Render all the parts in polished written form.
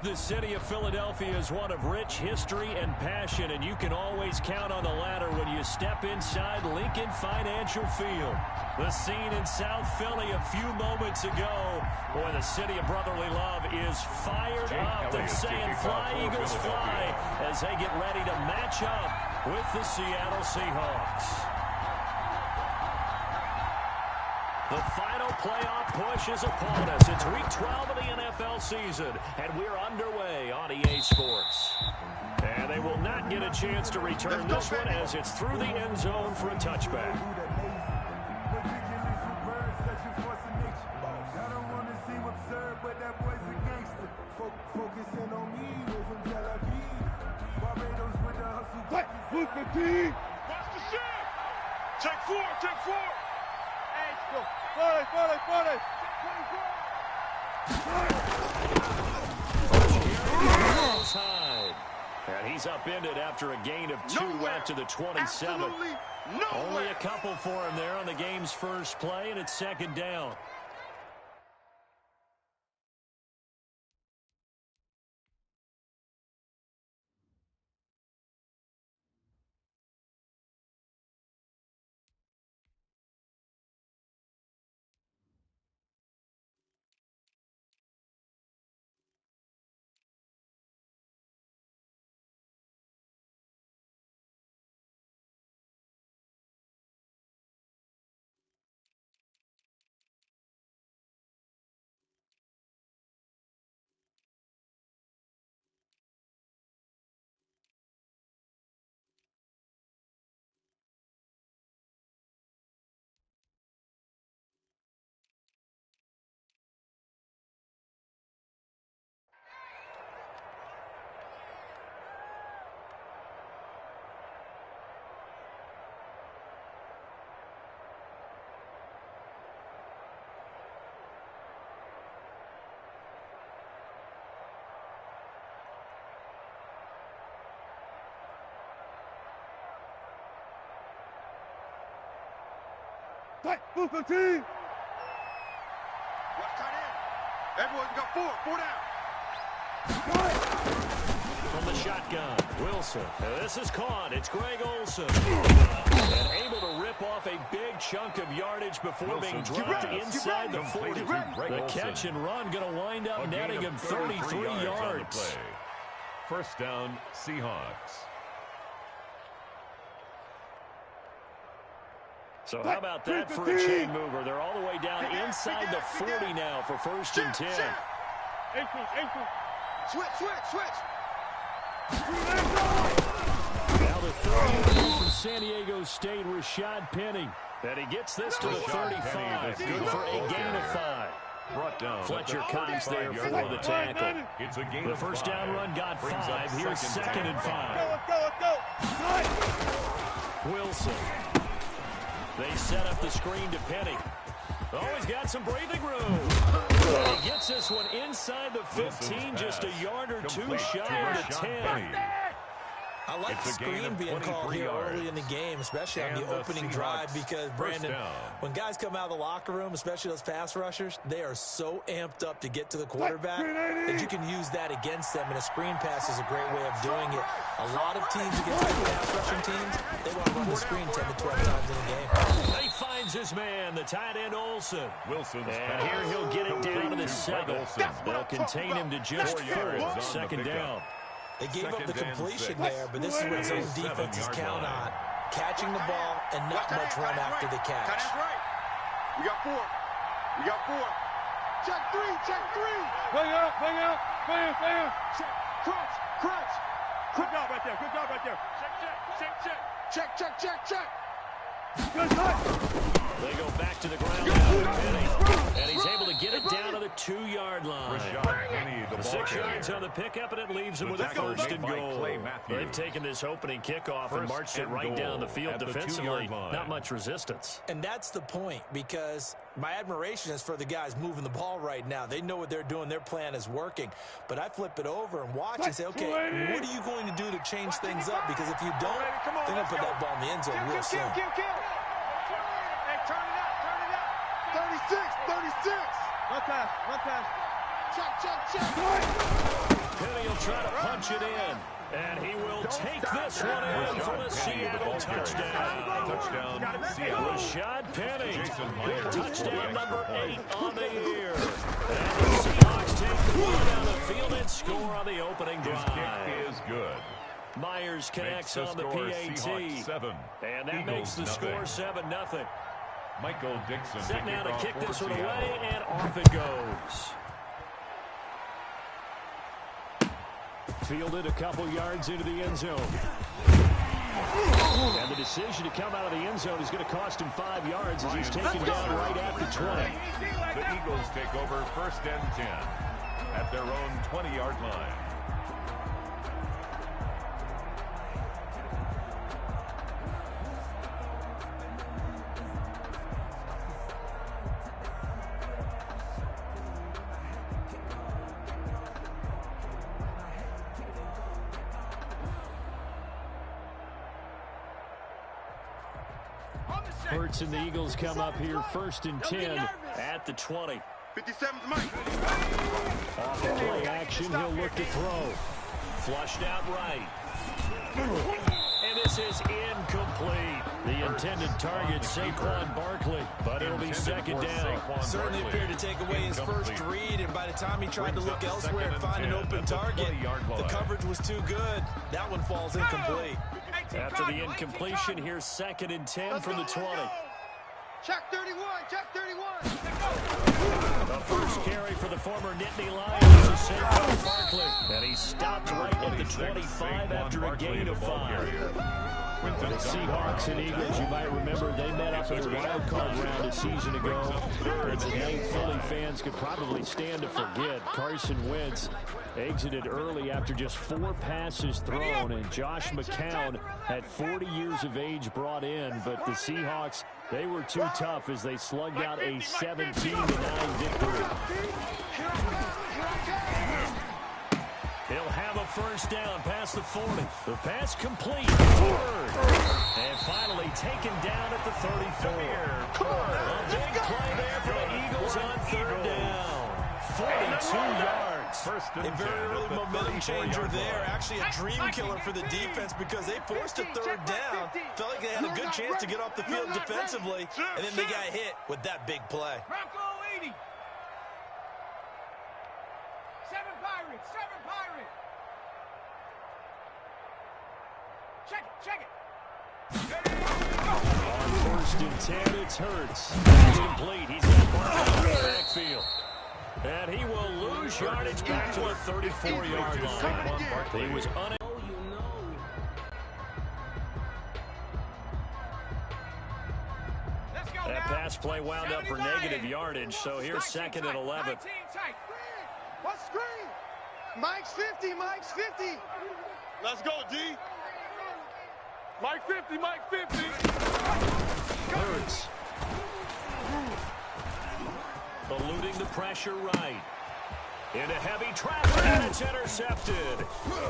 The city of Philadelphia is one of rich history and passion, and you can always count on the latter when you step inside Lincoln Financial Field. The scene in South Philly a few moments ago. Boy, the city of brotherly love is fired up. They're saying fly, Eagles, fly, as they get ready to match up with the Seattle Seahawks. The final playoff push is upon us. It's Week 12 of the NFL season, and we're underway on EA Sports. And they will not get a chance to return this one as it's through the end zone for a touchback. Watch the shot! Check four! And he's upended after a gain of 2 out to the 27. Only a couple for him there on the game's first play, and it's second down. Move the team! Watch tight end. Everyone's got four down. From the shotgun, Wilson. This is caught. It's Greg Olsen. And able to rip off a big chunk of yardage before being dropped inside the 40. The catch and run going to wind up netting him 33 yards. First down, Seahawks. So how about that for a chain mover? They're all the way down inside the 40 now for first and 10. Switch. Now the 30 from San Diego State, Rashad Penny. And he gets this to the 35. Good for a gain of 5. Brought down. Fletcher Cox there for the tackle. The first down run got 5. Here's second and 5. Wilson. They set up the screen to Penny. Oh, he's got some breathing room. And he gets this one inside the 15, just a yard or 2 shy of the 10. I like the screen being called here early in the game, especially on the opening drive, because, Brandon, when guys come out of the locker room, especially those pass rushers, they are so amped up to get to the quarterback that you can use that against them, and a screen pass is a great way of doing it. A lot of teams against good pass rushing teams, they want to run the screen 10 to 12 times in a game. He finds his man, the tight end Olsen. Wilson's and here he'll get it down to the 7. They'll contain him to just 4. Second down. They gave up the completion there, but this is what zone defenses count on. Catching the ball and not much run after the catch. We got 4. Check 3. Bang out. Check. Crunch. Good job right there. Check. They go back to the ground now, and he's able to get it down to the 2-yard line. The 6 yards on the pickup, and it leaves him with a first and goal. They've taken this opening kickoff and marched it right down the field defensively. Not much resistance. And that's the point, because my admiration is for the guys moving the ball right now. They know what they're doing. Their plan is working. But I flip it over and watch and say, okay, what are you going to do to change things up? Because if you don't, they're going to put that ball in the end zone real soon. Hey, turn it out. 36. Run pass. Penny will try to punch it in. And he will take this one in for the Seattle touchdown. Touchdown, Seattle. Rashad Penny with touchdown number 8 on the year. And the Seahawks take the ball down the field and score on the opening drive. His kick is good. Myers connects on the PAT. 7. And that makes the score 7-0. Michael Dixon. Set now to kick this one away, and off it goes. Fielded a couple yards into the end zone. And the decision to come out of the end zone is going to cost him 5 yards as he's taken down right at the 20. The Eagles take over 1st and 10 at their own 20-yard line. Hurts and the Eagles come up here 1st and 10 at the 20. 57's Mike. Off the play action, he'll look to throw. Flushed out right. And this is incomplete. The intended target, Saquon Barkley, but it'll be 2nd down. Certainly appeared to take away his first read, and by the time he tried to look elsewhere and find an open target, the coverage was too good. That one falls incomplete. After the incompletion, here's 2nd and 10 from the 20. Check 31, check 31. The first carry for the former Nittany Lions is Saquon Barkley. And he stopped right at the 25 after a gain of 5. The Seahawks and Eagles, you might remember, they met up in a wild card round a season ago. And tonight, Philly fans could probably stand to forget. Carson Wentz exited early after just 4 passes thrown, and Josh McCown at 40 years of age brought in. But the Seahawks, they were too tough as they slugged out a 17-9 victory. He'll have a first down past the 40. The pass complete. And finally taken down at the 34. A big play there for the Eagles on 3rd down. 42 yards. A very early momentum changer there. Actually a dream killer for the defense because they forced a 3rd down. Felt like they had a good chance to get off the field defensively, and then they got hit with that big play. Bronco 80. 7 Pirates, 7 Pirates. Check it. On 1st and 10, it's Hurts. He's complete. He's got Barkley in the backfield. And he will lose yardage back to the 34-yard line. He was unable. That pass play wound up for negative yardage, so here's 2nd and 11. What screen? Mike's 50, Mike's 50. Let's go, D. Mike 50, Mike 50. Hurts. Eluding the pressure right. Into heavy traffic, and it's intercepted.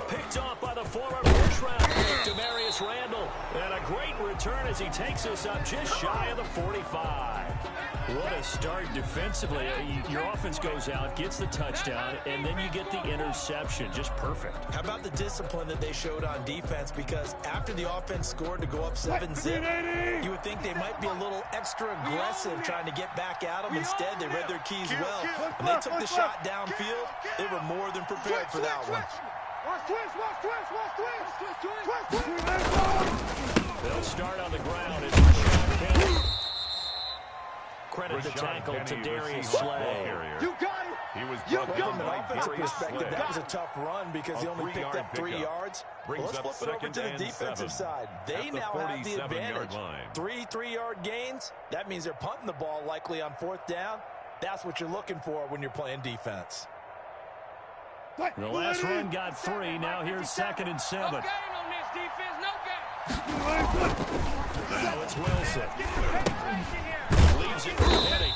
Picked off by the former first-round pick, Demarius Randall. And a great return as he takes us up just shy of the 45. What a start defensively. Your offense goes out, gets the touchdown, and then you get the interception. Just perfect. How about the discipline that they showed on defense? Because after the offense scored to go up 7-0, you would think they might be a little extra aggressive trying to get back at them. Instead, they read their keys well. When they took the shot downfield, they were more than prepared for that one. They'll start on the ground. It's Rashad Penny. Credit the tackle to Darius Slay. You got it. He was from an offensive perspective, that was a tough run because he only picked up 3 yards. Well, let's flip it over to the defensive side. They now have the advantage. 3 3-yard gains. That means they're punting the ball likely on 4th down. That's what you're looking for when you're playing defense. The last run got 3. Now here's 2nd and 7. No gain on this defense. No gain. Now it's Wilson. Leaves it for Penny.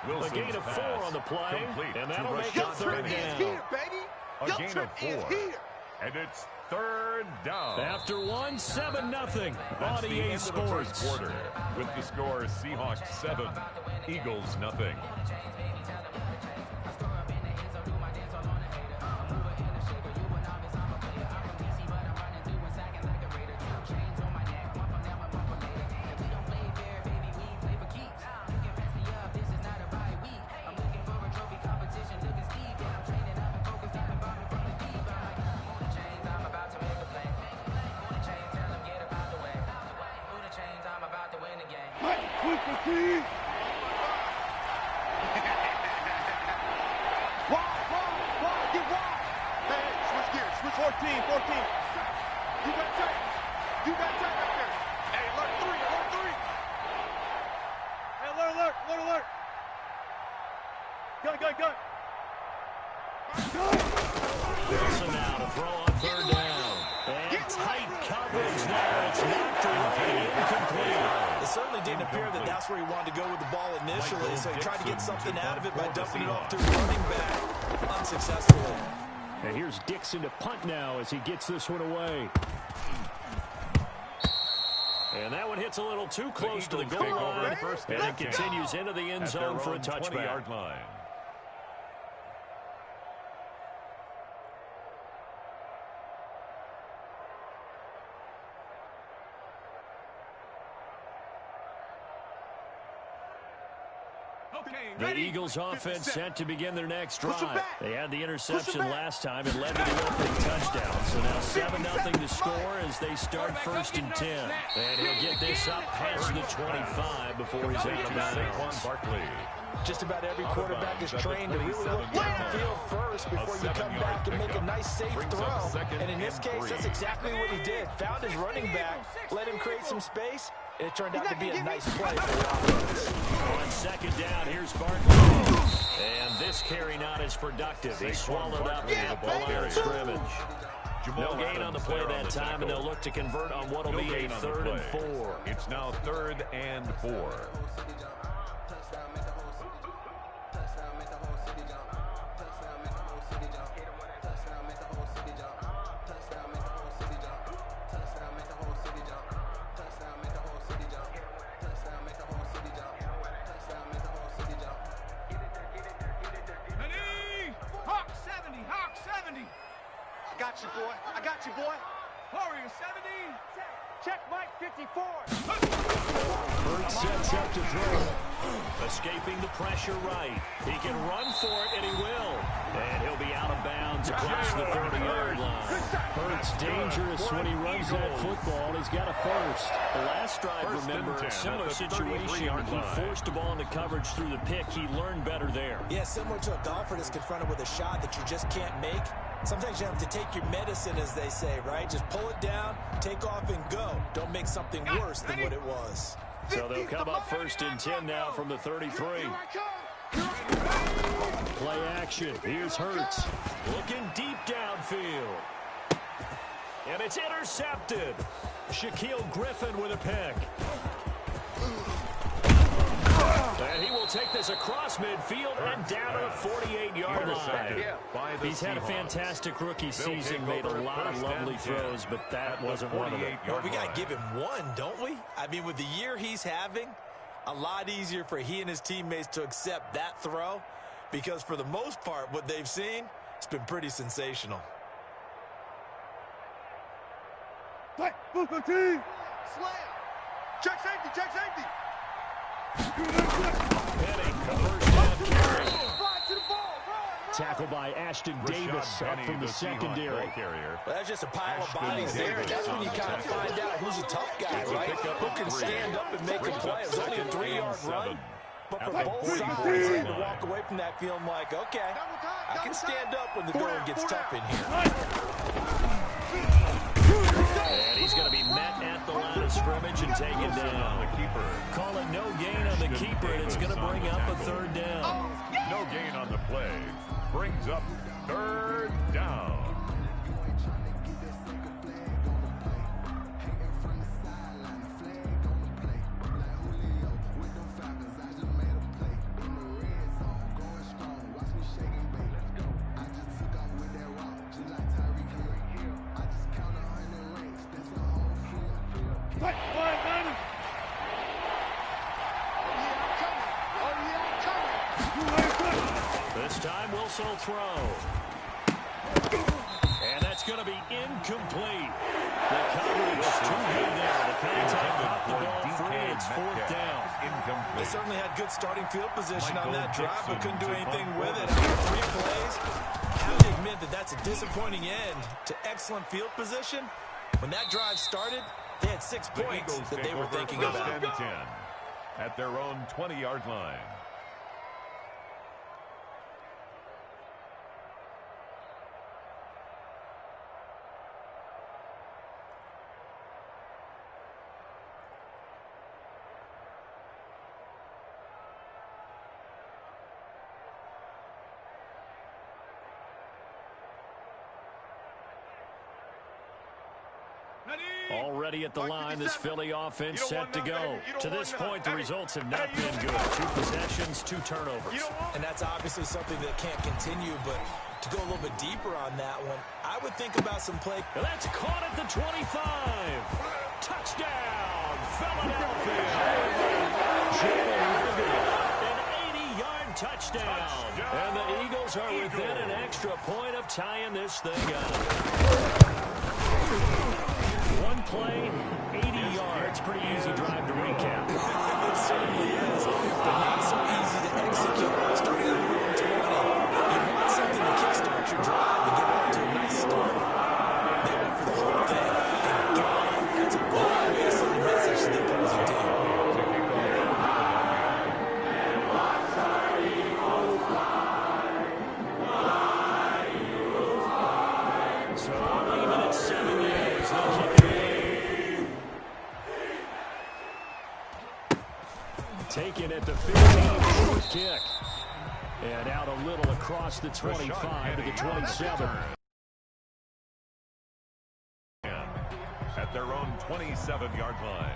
A gain of 4 on the play, and that'll make it 3rd down. A gain of 4. And it's 3rd down. After 1, 7-0 on EA Sports. Quarter, with the score Seahawks 7, Eagles 0. Switch 14. You got tight. Up there. Hey, alert 3. Hey, alert. Gun. Wilson now to throw on third down. And tight coverage there. It's knocked away, incomplete. It certainly didn't appear that that's where he wanted to go with the ball initially, so he tried to get something out of it by dumping it off to his running back unsuccessfully. And here's Dixon to punt now as he gets this one away. And that one hits a little too close to the goal line. And it continues into the end zone for a touchback. The Eagles offense set to begin their next drive. They had the interception last time and led to the opening touchdown. So now 7-0 to score as they start 1st and 10. And he'll get this up past the 25 before he's out of bounds. Just about every quarterback is trained to really look downfield first before you come back and make a nice, safe throw. And in this case, that's exactly what he did. Found his running back, let him create some space, and it turned out to be a nice play for the offense. On second down, here's Barkley. And this carry not as productive. He swallowed up at the line of scrimmage. No gain on the play that time, and they'll look to convert on what will be a 3rd and 4. It's now 3rd and 4. I got you, boy. Warrior 70. Check Mike 54. Hurts sets up to throw. Escaping the pressure right. He can run for it, and he will. And he'll be out of bounds across the 30-yard line. Hurts dangerous when he runs that football. He's got a first. The last drive, remember, a similar situation. He forced the ball into coverage through the pick. He learned better there. Yeah, similar to a golfer that's confronted with a shot that you just can't make. Sometimes you have to take your medicine, as they say, right? Just pull it down, take off, and go. Don't make something worse than what it was. So they'll come up 1st and 10 now from the 33. Play action. Here's Hurts. Looking deep downfield. And it's intercepted. Shaquille Griffin with a pick. And he will take this across midfield and down to the 48-yard line. He's had a fantastic rookie season, made a lot of lovely throws, but that wasn't one of them. Well, we got to give him one, don't we? I mean, with the year he's having, a lot easier for he and his teammates to accept that throw because for the most part, what they've seen, it's been pretty sensational. Slam. Check safety. Penning, first down carry. Tackled by Ashton Davis up from the secondary. Well, that's just a pile of bodies there. That's when you kind of find out who's a tough guy, right? Who can stand up and make a play. It was only a 3-yard run. But for both sides, they had to walk away from that feeling like, okay, I can stand up when the going gets tough in here. And he's going to be met at the line of scrimmage and taken down. Calling no gain on the keeper, and it's going to bring up a 3rd down. No gain on the play. Brings up 3rd down. This time Wilson will throw. And that's going to be incomplete. The coverage too good there. The contact popped the ball free. It's 4th down. They certainly had good starting field position on that drive, but couldn't do anything with it. After 3 plays, I have to admit that that's a disappointing end to excellent field position. When that drive started, they had 6 points that they were thinking about. at their own 20-yard line. Already at the line, this Philly offense set to go. To this point, the results have not been good. 2 possessions, 2 turnovers. And that's obviously something that can't continue, but to go a little bit deeper on that one, I would think about some play. That's caught at the 25. Touchdown, Philadelphia. An 80-yard touchdown. And the Eagles are within an extra point of tying this thing up. One play, 80 yards. Pretty easy drive to recap. It certainly is, but not so easy to execute. Starting at 120, you want something to kickstart your drive and get off to a nice start. They went for the whole thing and got it. That's a great way to send a message to the opposing team. So even at 7 yards, they'll kick it away. Taken at the 15, short kick. And out a little across the 25 to the 27. At their own 27-yard line.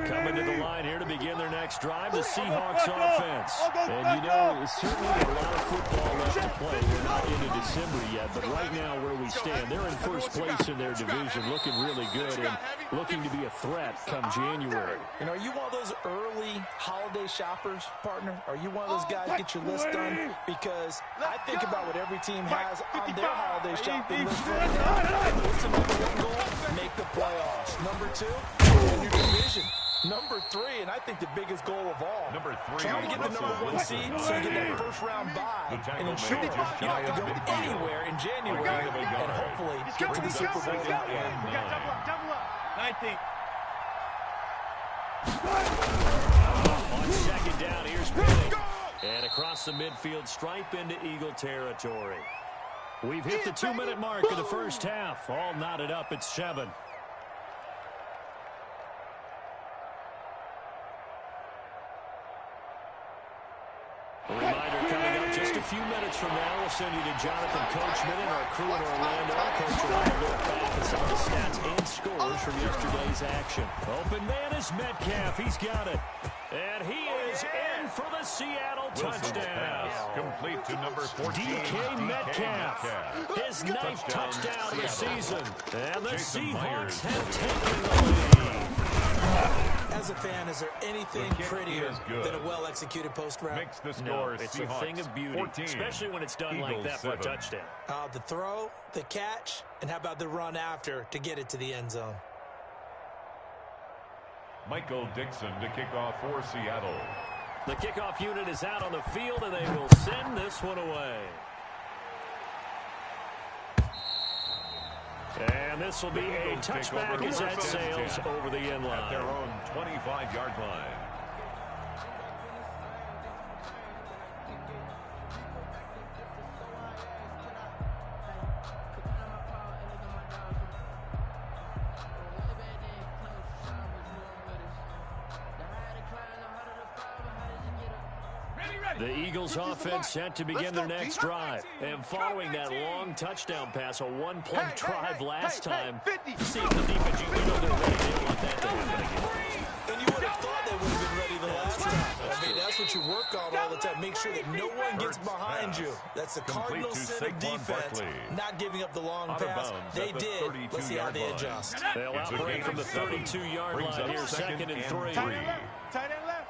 Coming to the line here to begin their next drive, the Seahawks offense. And you know, there's certainly a lot of football left to play. We're not into December yet, but right now where we stand, they're in first place in their division, looking really good and looking to be a threat come January. And are you one of those early holiday shoppers, partner? Are you one of those guys get your list done? Because I think about what every team has on their holiday shopping list right now. What's the number 1 goal? Make the playoffs. Number 2, win your division. Number 3, and I think the biggest goal of all, number 3, trying to get the number 1 seed so you get that first-round bye and ensure you don't have to go anywhere in January and hopefully get to the Super Bowl that way. We got double up. 19. On second down, here's Penning. And across the midfield stripe into Eagle territory. We've hit the 2-minute mark of the first half. All knotted up at 7. A reminder coming up just a few minutes from now. We'll send you to Jonathan Coachman and our crew in Orlando. Coach will have a look back at some of the stats and scores from yesterday's action. Open man is Metcalf. He's got it. And he is in for the Seattle touchdown. Complete to number 14. DK Metcalf. His 9th touchdown of the season. And the Seahawks have taken the lead. As a fan, is there anything prettier than a well-executed post-route? Makes the score. No, it's a thing of beauty, 14, especially when it's done like that 7. For a touchdown. The throw, the catch, and how about the run after to get it to the end zone? Michael Dixon to kick off for Seattle. The kickoff unit is out on the field, and they will send this one away. And this will be a touchback as that sails over the end line. At their own 25-yard line. The Eagles offense set to begin their next drive. And following that long touchdown pass, a 1-play drive last time, see if the defense, you know they're ready. They don't want that to happen again. And you would have thought they would have been ready the last time. I mean, that's what you work on all the time. Make sure that no one gets behind you. That's the Cardinal sin of defense, not giving up the long pass. They did. Let's see how they adjust. They'll outbreak from the 32-yard line here, 2nd and 3. Tight end left.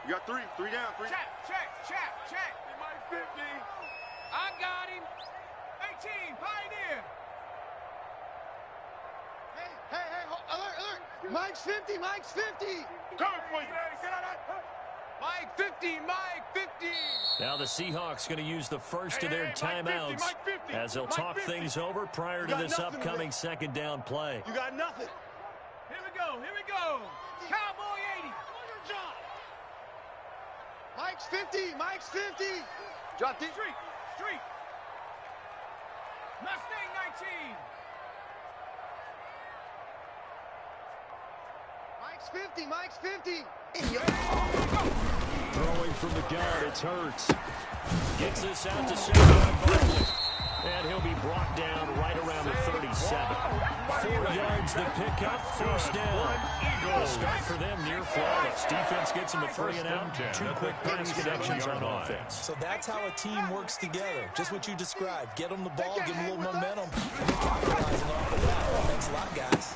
You got 3 down, 3. Check. It might 50. I got him. 18, Pioneer. Hey, alert. Mike's 50. Come for you. Mike 50, Mike 50. Now the Seahawks going to use the first of their timeouts as they'll talk things over prior to this upcoming second down play. You got nothing. Here we go, here we go. Cowboy 80. On your job. Mike's 50, Mike's 50. Drop deep. Street. Mustang 19. Mike's 50, Mike's 50. Throwing from the gun, it's Hurts. Gets this out to Saquon Barkley. And he'll be brought down right around the 37. 4 yards the pickup, first down. The start for them near flawless. Defense gets them a 3 and out. 2 quick pass connections on offense. So that's how a team works together. Just what you described. Get them the ball, give them a little momentum, and they're capitalizing off of that. Thanks a lot, guys.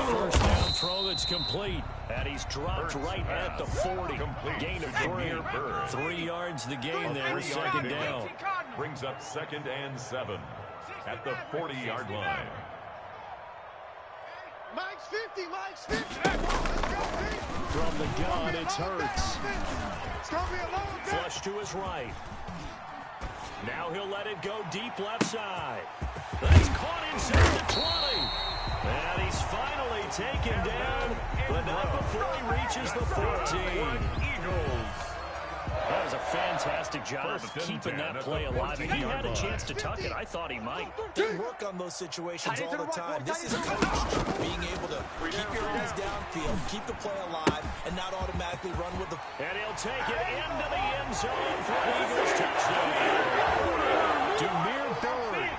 First down throw that's complete. And he's dropped right at the 40. Gain of 3. 3 yards the gain there, second down. Brings up 2nd and 7 at the 40-yard line. Mike's 50, Mike's 50. From the gun, it's Hurts. It's going to be a long day. Flush to his right. Now he'll let it go deep left side. That's caught inside the 20. And he's finally taken down, but not before he reaches the 14. That was a fantastic job of keeping that play alive. If he had a chance to tuck it, I thought he might. They work on those situations all the time. This is coached, being able to keep your eyes downfield, keep the play alive, and not automatically run with the... And he'll take it into the end zone for an Eagles touchdown. Demir Bird,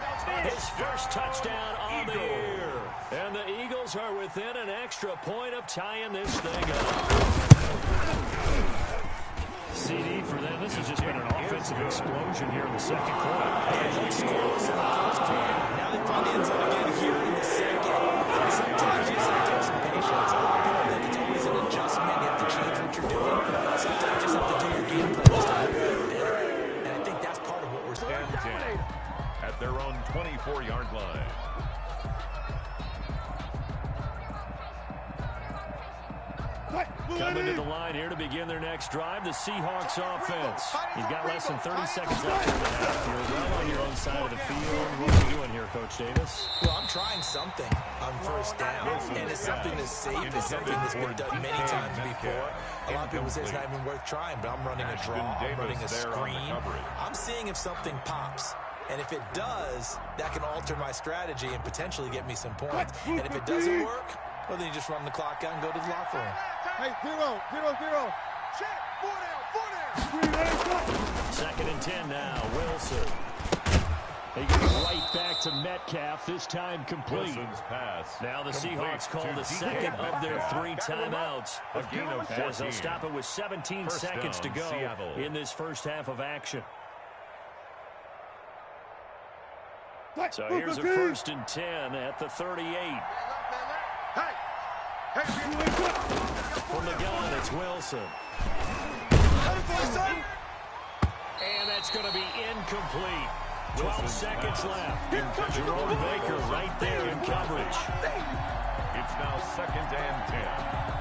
his first touchdown on the year. And the Eagles are within an extra point of tying this thing up. CD for them. This has just been an offensive explosion here in the second quarter. And he scores in the first quarter. Now they find the end zone again here in the second. Sometimes you just have to have some patience. People think it's always an adjustment. You have to change what you're doing. Sometimes you just have to do your game plan just a little bit better. And I think that's part of what we're seeing. At their own 24-yard line. Coming to the line here to begin their next drive, the Seahawks offense. You've got less than 30 seconds left in the half. You're well on your own side of the field. What are you doing here, Coach Davis? Well, I'm trying something on first down, and it's something that's safe. It's something that's been done many times before. A lot of people say it's not even worth trying, but I'm running a draw, I'm running a screen. I'm seeing if something pops. And if it does, that can alter my strategy and potentially get me some points. And if it doesn't work, well, then you just run the clock out and go to the locker room. Hey, 0, 0, 0. Check. 4 down. 2nd and 10 now. Wilson. He gets right back to Metcalf, this time complete. Wilson's pass. Now the Seahawks call the second of their 3 timeouts. As they'll stop it with 17 seconds to go in this first half of action. So here's a 1st and 10 at the 38. From the gun, it's Wilson. And that's going to be incomplete. 12 seconds left. Jerome Baker right there in coverage. It's now 2nd and 10.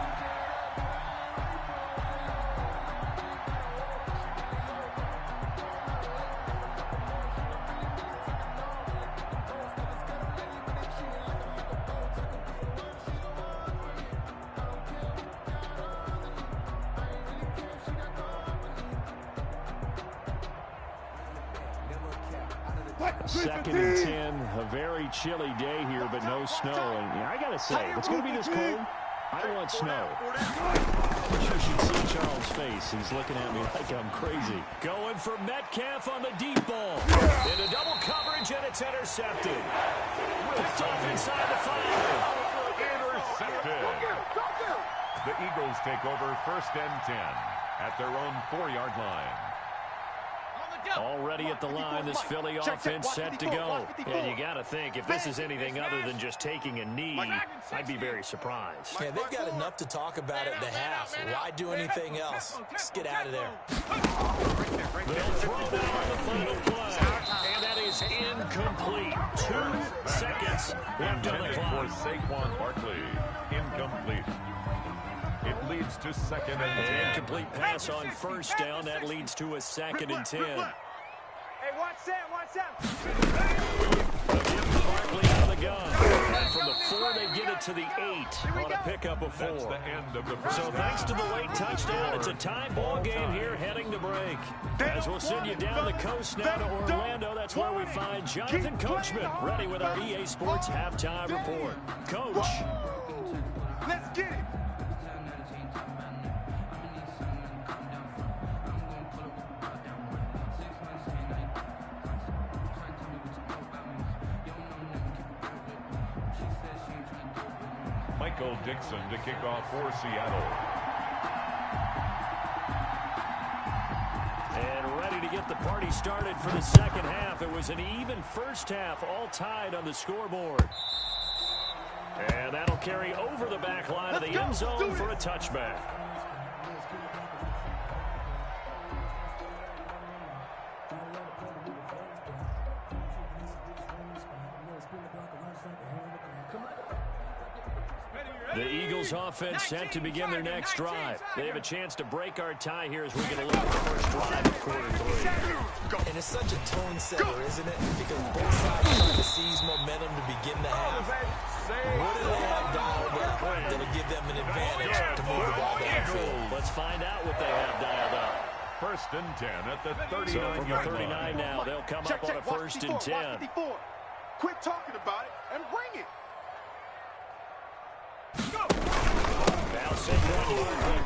Second and 10, a very chilly day here, but no snow. And yeah, I got to say, if it's going to be this cold, I want snow. I wish you should see Charles' face. He's looking at me like I'm crazy. Going for Metcalf on the deep ball. Into double coverage, and it's intercepted. Picked off inside the 5. Intercepted. The Eagles take over 1st and 10 at their own 4-yard line. Already at the line, this Philly offense set to go. And you got to think, if this is anything other than just taking a knee, I'd be very surprised. Yeah, they've got enough to talk about at the half. Why do anything else? Just get out of there. They'll throw that on the final play. And that is incomplete. 2 seconds left on the clock. For Saquon Barkley. Incomplete. It leaves leads to 2nd and 10. An incomplete pass on first down. That leads to a 2nd and 10. Hey, watch that. Barkley out of the gun. And from the 4, they get it to the 8 on a pickup of 4. That's the end of the first So thanks to the late touchdown, it's a tie ball game here heading to break. As we'll send you down the coast now to Orlando, that's where we find Jonathan Coachman ready with our EA Sports halftime report. Coach. Let's get it. Michael Dixon to kick off for Seattle. And ready to get the party started for the second half. It was an even first half, all tied on the scoreboard. And that'll carry over the back line of the end zone for a touchback. The Eagles offense set to begin their next drive. They have a chance to break our tie here as we get a look at the first drive of quarter 3. And it's such a tone setter, isn't it? Because both sides trying to seize momentum to begin the half. What do they have dialed up that'll give them an advantage to move the ball downfield? Let's find out what they have dialed up. 1st and 10 at the 39 So from the yard 39 line. now, they'll come up on a 1st and 10. Quit talking about it and bring it. Now Saquon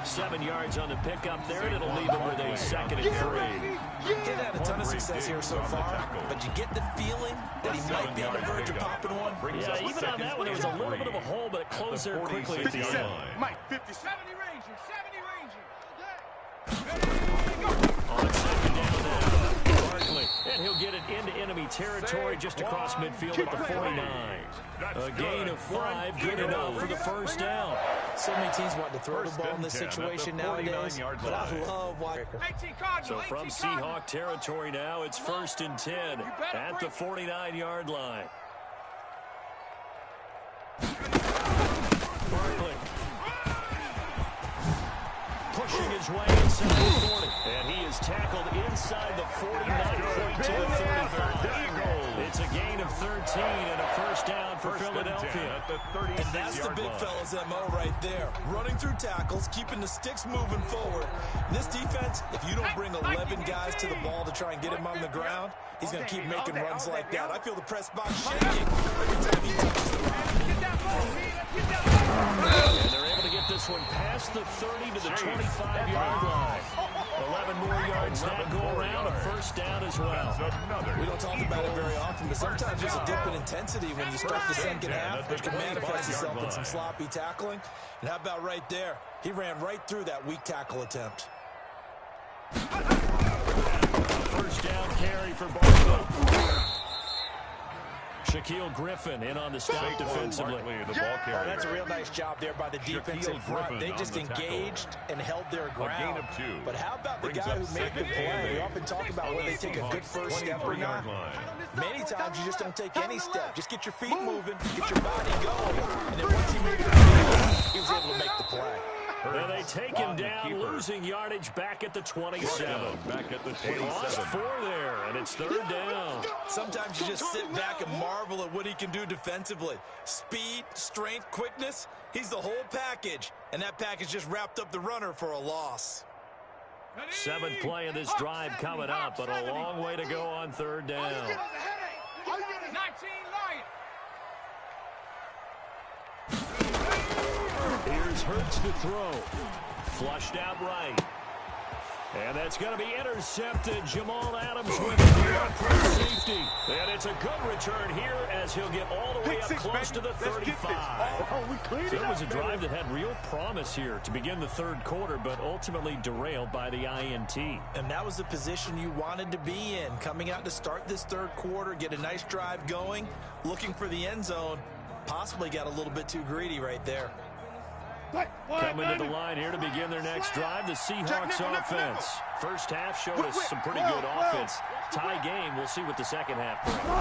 7 yards on the pickup there, and it'll leave them with a 2nd and 3. He's had a ton of success here so far, but you get the feeling that he might be on the verge of popping one. Yeah, even on that one, there was a little bit of a hole, but it closed there quickly at the end. Mike, 57. 70 Ranger. On 2nd down now, Barkley, and he'll get it into enemy territory just across midfield at the 49. A gain of 5, good enough for the first down. So many teams want to throw the ball in this situation nowadays, but I love watching. 18 Cardinal. So from Seahawk territory now, it's 1st and 10 at the 49-yard line. Barkley pushing his way inside the 40. And he is tackled inside the 49 to the 35. It's a gain of 13 and a first down for Philadelphia. And that's the big fella's MO right there. Running through tackles, keeping the sticks moving forward. And this defense, if you don't bring 11 guys to the ball to try and get him on the ground, he's going to keep making runs like that. I feel the press box shaking every time he touches the rock. And they're able to get this one past the 30 to the 25-yard line. 11 more yards that go around, a first down as well. We don't talk about it very often, but sometimes there's a dip in intensity when you start the second half, which can manifest itself in some sloppy tackling. And how about right there? He ran right through that weak tackle attempt. First down carry for Barkley. Shaquille Griffin in on the stop defensively. That's a real nice job there by the defensive front. They just engaged and held their ground. But how about the guy who made the play? We often talk about whether they take a good first step or not. Many times you just don't take any step. Just get your feet moving, get your body going. And then once he made the play, he was able to make the play. And they take him down, losing yardage back at the 27. Back at the He lost 4 there, and it's 3rd down. Sometimes you just sit back and marvel at what he can do defensively. Speed, strength, quickness, he's the whole package. And that package just wrapped up the runner for a loss. 7th play of this drive coming up, but a long way to go on 3rd down. 19 Lion. Here's Hurts to throw. Flushed out right. And that's going to be intercepted. Jamal Adams with a safety. And it's a good return here as he'll get all the way up close to the 35. So it was a drive that had real promise here to begin the 3rd quarter, but ultimately derailed by the INT. And that was the position you wanted to be in. Coming out to start this 3rd quarter, get a nice drive going, looking for the end zone. Possibly got a little bit too greedy right there. Coming to the line here to begin their next drive, the Seahawks offense. First half showed us some pretty good offense. Tie game, we'll see what the second half brings. It'll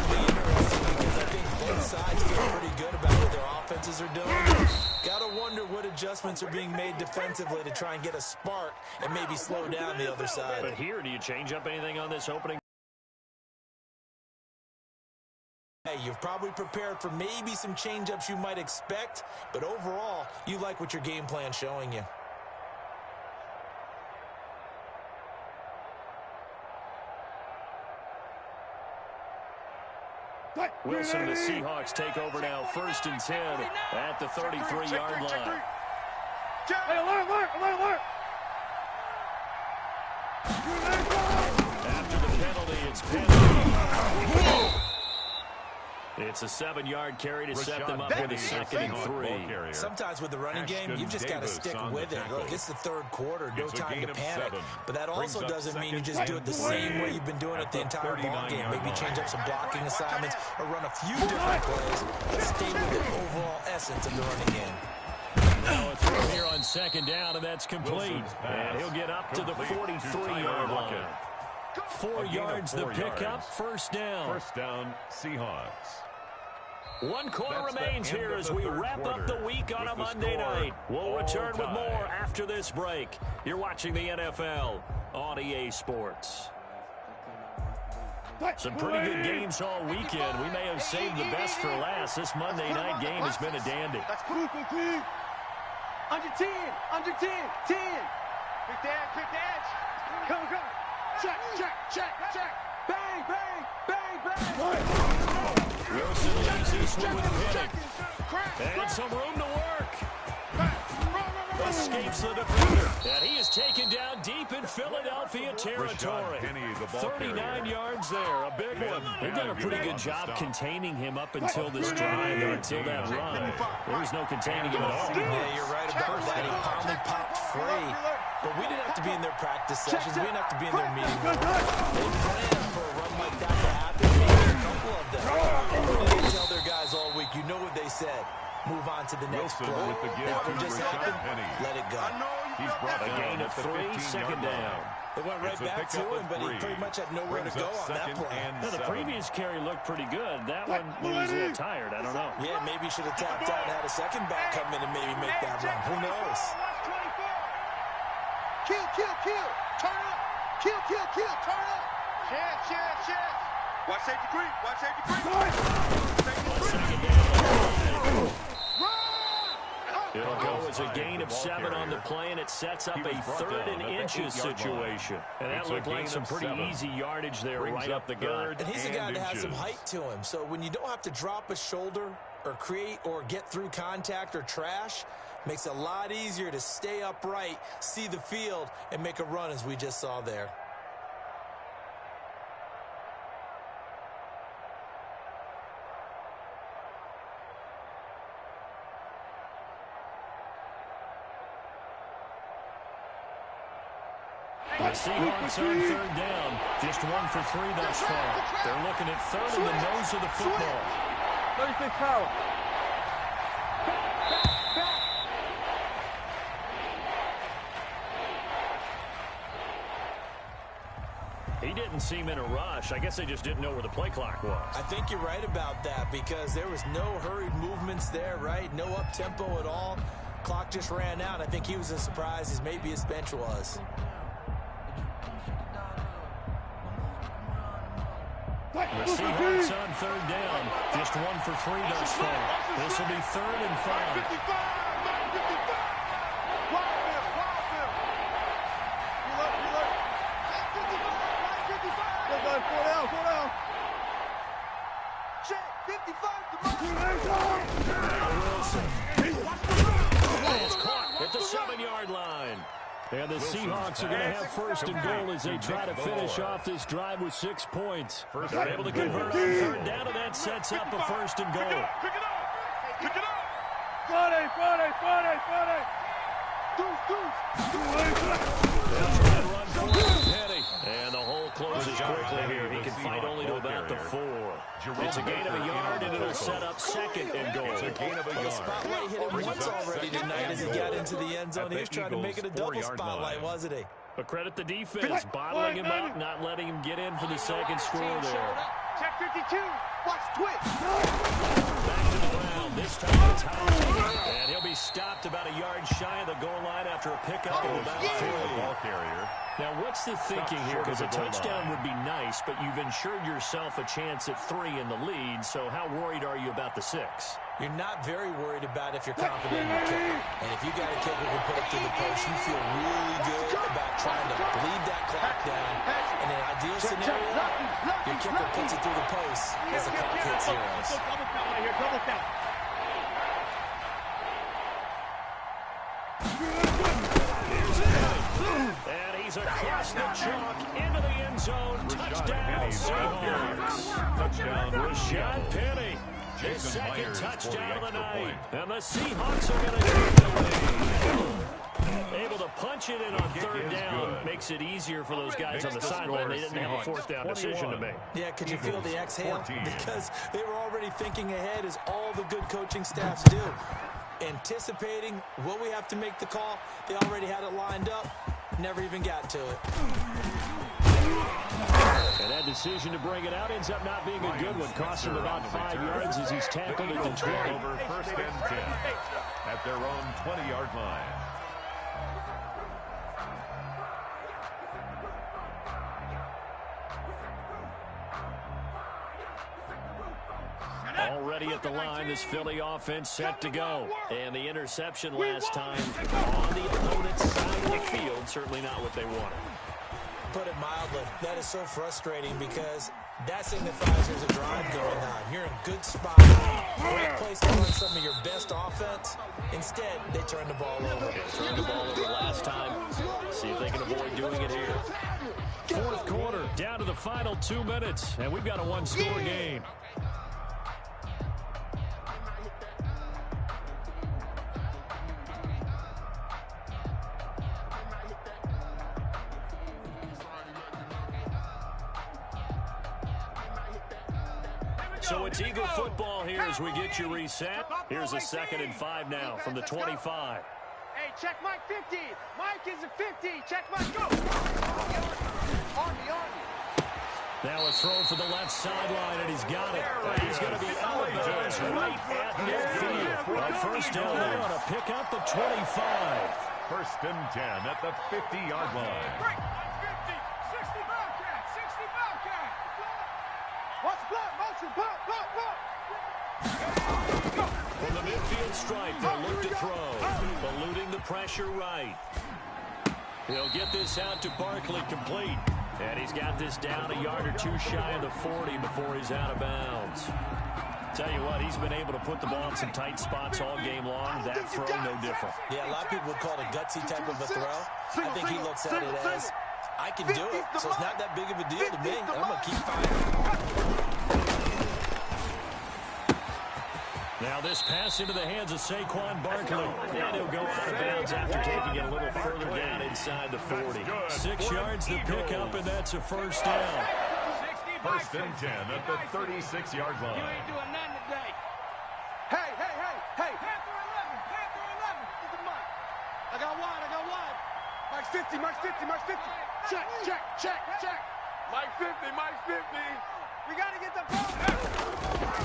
be interesting because I think both sides feel pretty good about what their offenses are doing. Got to wonder what adjustments are being made defensively to try and get a spark and maybe slow down the other side. But here, do you change up anything on this opening? Hey, you've probably prepared for maybe some change-ups you might expect, but overall, you like what your game plan's showing you. Wilson and the Seahawks take over now, 1st and 10 at the 33-yard line. Hey, alert! After the penalty, it's penalty. It's a 7-yard carry to set them up with a 2nd and 3. Sometimes with the running game, you've just got to stick with it. Look, it's the 3rd quarter, no time to panic. But that also doesn't mean you just do it the same way you've been doing it the entire ball game. Maybe change up some blocking assignments or run a few different plays, but stay with the overall essence of the running game. Now a throw here on 2nd down, and that's complete. And he'll get up to the 43-yard line. 4 yards the pickup, 1st down. 1st down, Seahawks. 1 quarter remains here as we wrap up the week on a Monday night. We'll return with more after this break. You're watching the NFL on EA Sports. Some pretty good games all weekend. We may have saved the best for last. This Monday night game has been a dandy. Under 10, 10. Pick the edge. Come. Check. Bang. Wilson leaves this one with a pick. And some room to work. Escapes the defender. And he is taken down deep in Philadelphia territory. 39 yards there, a big one. They've done a pretty good job containing him up until this drive, until that run. There was no containing him at all. Yeah, you're right about that. He finally popped free. But we didn't have to be in their practice sessions. We didn't have to be in their meeting room. They planned for a run like that to happen. Maybe a couple of them. What did they tell their guys all week? You know what they said. Move on to the next play. Now it just happened. Let it go. A gain of 3, 2nd down. They went right back to him, but he pretty much had nowhere to go on that play. Now, the previous carry looked pretty good. That one, he was a little tired. I don't know. Yeah, maybe he should have tapped out and had a second back come in and maybe make that run. Who knows? Kill. Turn up. Kill. Turn up. Chance. Watch safety green. It'll go as a gain of 7 on the play, and it sets up a 3rd and inches situation. And that looked like some pretty easy yardage there right up the gut. And he's a guy that has some height to him. So when you don't have to drop a shoulder or create or get through contact or trash, makes it a lot easier to stay upright, see the field, and make a run as we just saw there. The Seahawks on 3rd down. Just 1 for 3 thus far. They're looking at 3rd in the nose of the football. 36 power. He didn't seem in a rush. I guess they just didn't know where the play clock was. I think you're right about that because there was no hurried movements there, right? No up-tempo at all. Clock just ran out. I think he was as surprised as maybe his bench was. The Seahawks on 3rd down. Just 1 for 3 thus far. This will be 3rd and 5. Wilson. It's caught at the 7-yard line. And the Seahawks are going to have 1st and goal as they try to finish off this drive with 6 points. They're able to convert on 3rd down, and that sets up a 1st and goal. Pick it up. Friday. They'll try and run for Penny. And the hole closes quickly here. He can fight only to about the 4. It's a gain of a yard, and it'll set up second and goal. It's a gain of a yard. The spotlight hit him once already tonight as he got into the end zone. He was trying to make it a double spotlight, wasn't he? But credit the defense, bottling him up, not letting him get in for the second score there. Check 52. Watch twitch. Back to the ground. This time it's high. And he'll be stopped about a yard shy of the goal line after a pickup of about 3. Ball carrier. Now, what's the thinking here? Because a touchdown would be nice, but you've ensured yourself a chance at 3 in the lead, so how worried are you about the 6? You're not very worried about if you're confident in your kicker. And if you got a kicker who can put it through the post, you feel really good about trying to bleed that clock down. In an ideal scenario, your kicker puts it through the post as the clock hits zeros. And he's across the chalk into the end zone. Touchdown, Seahawks. Touchdown, Rashad Penny. His second touchdown of the night. And the Seahawks are going to take the lead. Able to punch it in on third down. Makes it easier for those guys on the sideline. They didn't have a fourth down decision to make. Yeah, could you feel the exhale? Because they were already thinking ahead, as all the good coaching staffs do. Anticipating, will we have to make the call? They already had it lined up. Never even got to it. And that decision to bring it out ends up not being a good one. Cost him about 5 yards as he's tackled at the 20. Over first and 10 at their own 20-yard line. Already at the line, this Philly offense set to go. And the interception last time on the opponent's side of the field, certainly not what they wanted. Put it mildly, that is so frustrating because that signifies there's a drive going on. You're in a good spot. Great place to run some of your best offense. Instead, they turn the ball over. Turned the ball over last time. See if they can avoid doing it here. Fourth quarter, down to the final 2 minutes, and we've got a one-score game. So it's Eagle football here as we get you reset. Here's a 2nd and 5 now from the 25. Hey, check Mike 50. Mike is a 50. Check Mike, go. Army. Now a throw for the left sideline, and he's got it. He's going to be out of bounds right at midfield. A first down there on a pickup at 25. First and 10 at the 50-yard line. Break. 50, 60 Bobcat, 60 Bobcat. Watch block, motion, block. From the midfield stripe, they'll look to throw. Eluding the pressure right. He'll get this out to Barkley, complete. And he's got this down a yard or 2 shy of the 40 before he's out of bounds. Tell you what, he's been able to put the ball in some tight spots all game long. That throw, no different. Yeah, a lot of people would call it a gutsy type of a throw. I think he looks at it as, I can do it, so it's not that big of a deal to me. I'm going to keep firing. Now this pass into the hands of Saquon Barkley. And he'll go out of bounds after taking it a little further down inside the 40. 6 yards to pick up, and that's a first down. First and 10 at the 36-yard line. You ain't doing nothing today. Hey. Panther 11. This is Mike. I got wide. Mike's 50. Check. Mike 50. We got to get the ball.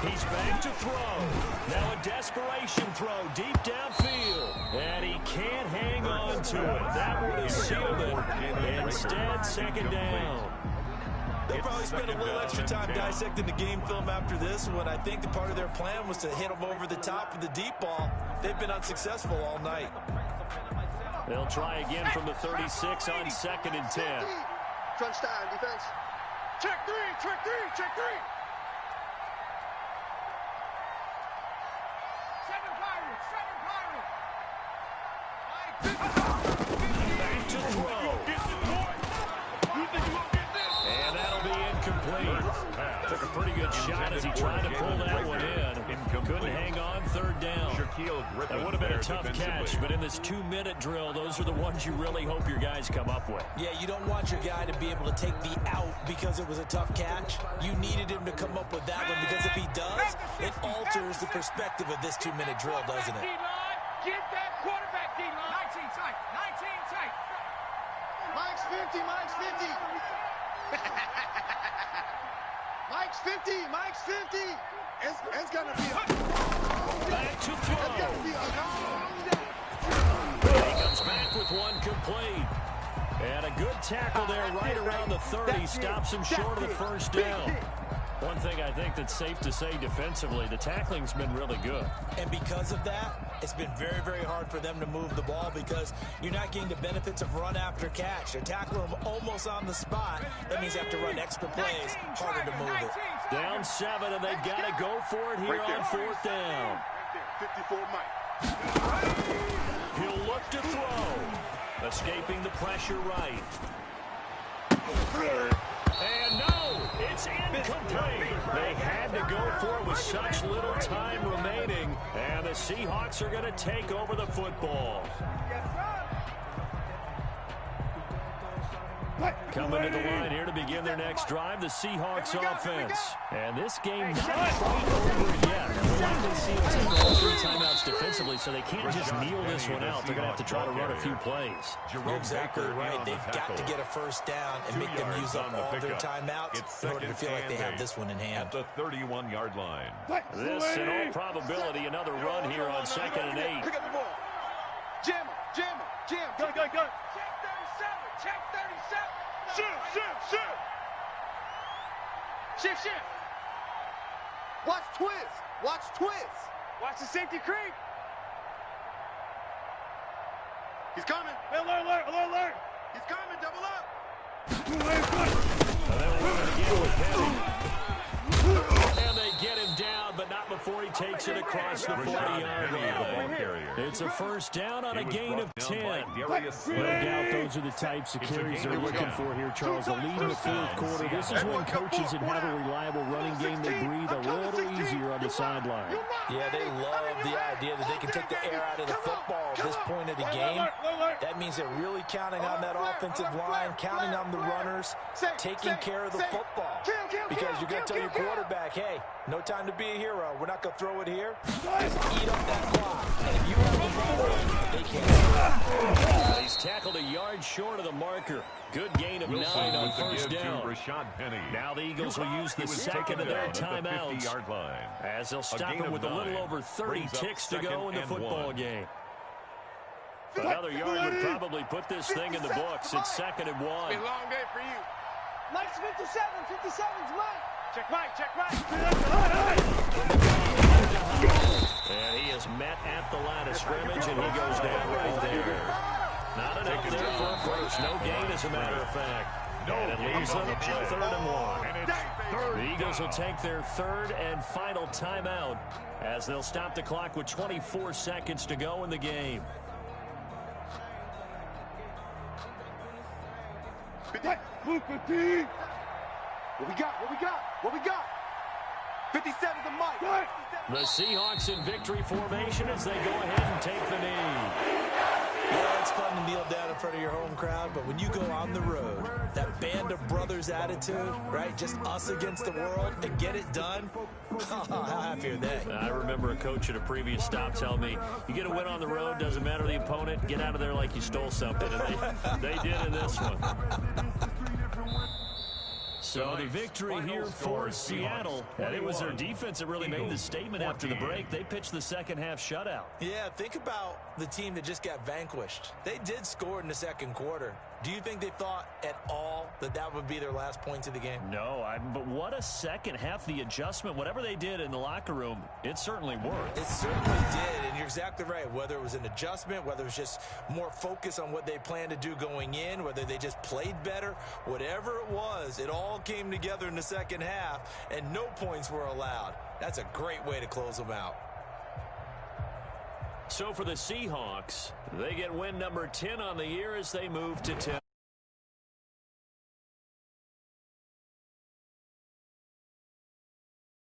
He's back to throw. Now a desperation throw deep downfield. And he can't hang on to it. That would have sealed it. Instead, second down. They'll probably spend a little extra time dissecting the game film after this one. I think the part of their plan was to hit them over the top with the deep ball. They've been unsuccessful all night. They'll try again from the 36 on 2nd and 10. Crunch time, defense. Check three. Seven Pirates. Back to throw. And that'll be incomplete. Took a pretty good shot as he tried to pull that one in. Couldn't hang on, third down. That would have been a tough catch, but in this 2-minute drill, those are the ones you really hope your guys come up with. Yeah, you don't want your guy to be able to take the out because it was a tough catch. You needed him to come up with that one because if he does, it alters the perspective of this 2-minute drill, doesn't it? Get that quarterback, D-line. 19 tight. 19 tight. Mike's 50. Mike's 50. Mike's 50. Mike's 50. It's going to be back to throw. It's going to be a long day. He comes back with one complete. And a good tackle there right around the 30. Stops him short of the first down. One thing I think that's safe to say defensively, the tackling's been really good. And because of that, it's been very, very hard for them to move the ball because you're not getting the benefits of run after catch. They're tackling them almost on the spot. That means they have to run extra plays, harder to move it. Down 7, and they've got to go for it here on 4th down. 54 Mike. He'll look to throw. Escaping the pressure right. And no, it's incomplete. They had to go for it with such little time remaining. And the Seahawks are going to take over the football. Coming to the line here to begin their next drive, the Seahawks offense. And this game not quite over yet. We'll likely see them take all 3 timeouts defensively, so they can't just kneel this one out. They're going to have to try to run a few plays. You're exactly right. They've got to get a first down and make them use up all their timeouts in order to feel like they have this one in hand. At the 31-yard line. This, in all probability, another run here on 2nd and 8. Pick up the ball. Jam him. Jam him. Jam. Go. Check 37. Check 37. Shoot. Shift. Watch twist. Watch the safety creep. He's coming. Alert. He's coming. Double up. And they get him down, but not before he takes it across the 40-yard line. It's a first down on a gain of 10. No doubt those are the types of carries they're looking for here, Charles. A lead in the 4th quarter. This is when coaches that have a reliable running game, they breathe a little easier on the sideline. Yeah, they love the idea that they can take the air out of the football at this point of the game. That means they're really counting on that offensive line, counting on the runners, taking care of the football. Because you're going to tell your quarterback, hey, no time to be a hero. We're not going to throw it here. Just eat up that clock. And if you have the ball, they can't. He's tackled a yard short of the marker. Good gain of 9 on first down. Now the Eagles will use the second of their timeouts as they'll stop him with a little over 30 ticks to go in the football game. Another yard would probably put this thing in the books. It's 2nd and 1. Be a long day for you. Mike's 57. 57's Mike. Check Mike. And he is met at the line of scrimmage, and he goes down right there. Not enough there for a first. No gain, as a matter of fact. And it leaves them at 3rd and 1. The Eagles will take their 3rd and final timeout as they'll stop the clock with 24 seconds to go in the game. What we got? 57's a Mike. The Seahawks in victory formation as they go ahead and take the knee. Yeah, it's fun to kneel down in front of your home crowd, but when you go on the road, that band of brothers attitude, right? Just us against the world and get it done. How happy are they? I remember a coach at a previous stop telling me, you get a win on the road, doesn't matter the opponent, get out of there like you stole something. And they did in this one. So the victory here for Seattle, and it was their defense that really made the statement after the break. They pitched the second half shutout. Yeah, think about the team that just got vanquished. They did score in the 2nd quarter. Do you think they thought at all that that would be their last points of the game? No, but what a second half. The adjustment, whatever they did in the locker room, it certainly worked. It certainly did, and you're exactly right. Whether it was an adjustment, whether it was just more focus on what they planned to do going in, whether they just played better, whatever it was, it all came together in the second half, and no points were allowed. That's a great way to close them out. So for the Seahawks, they get win number 10 on the year as they move to 10.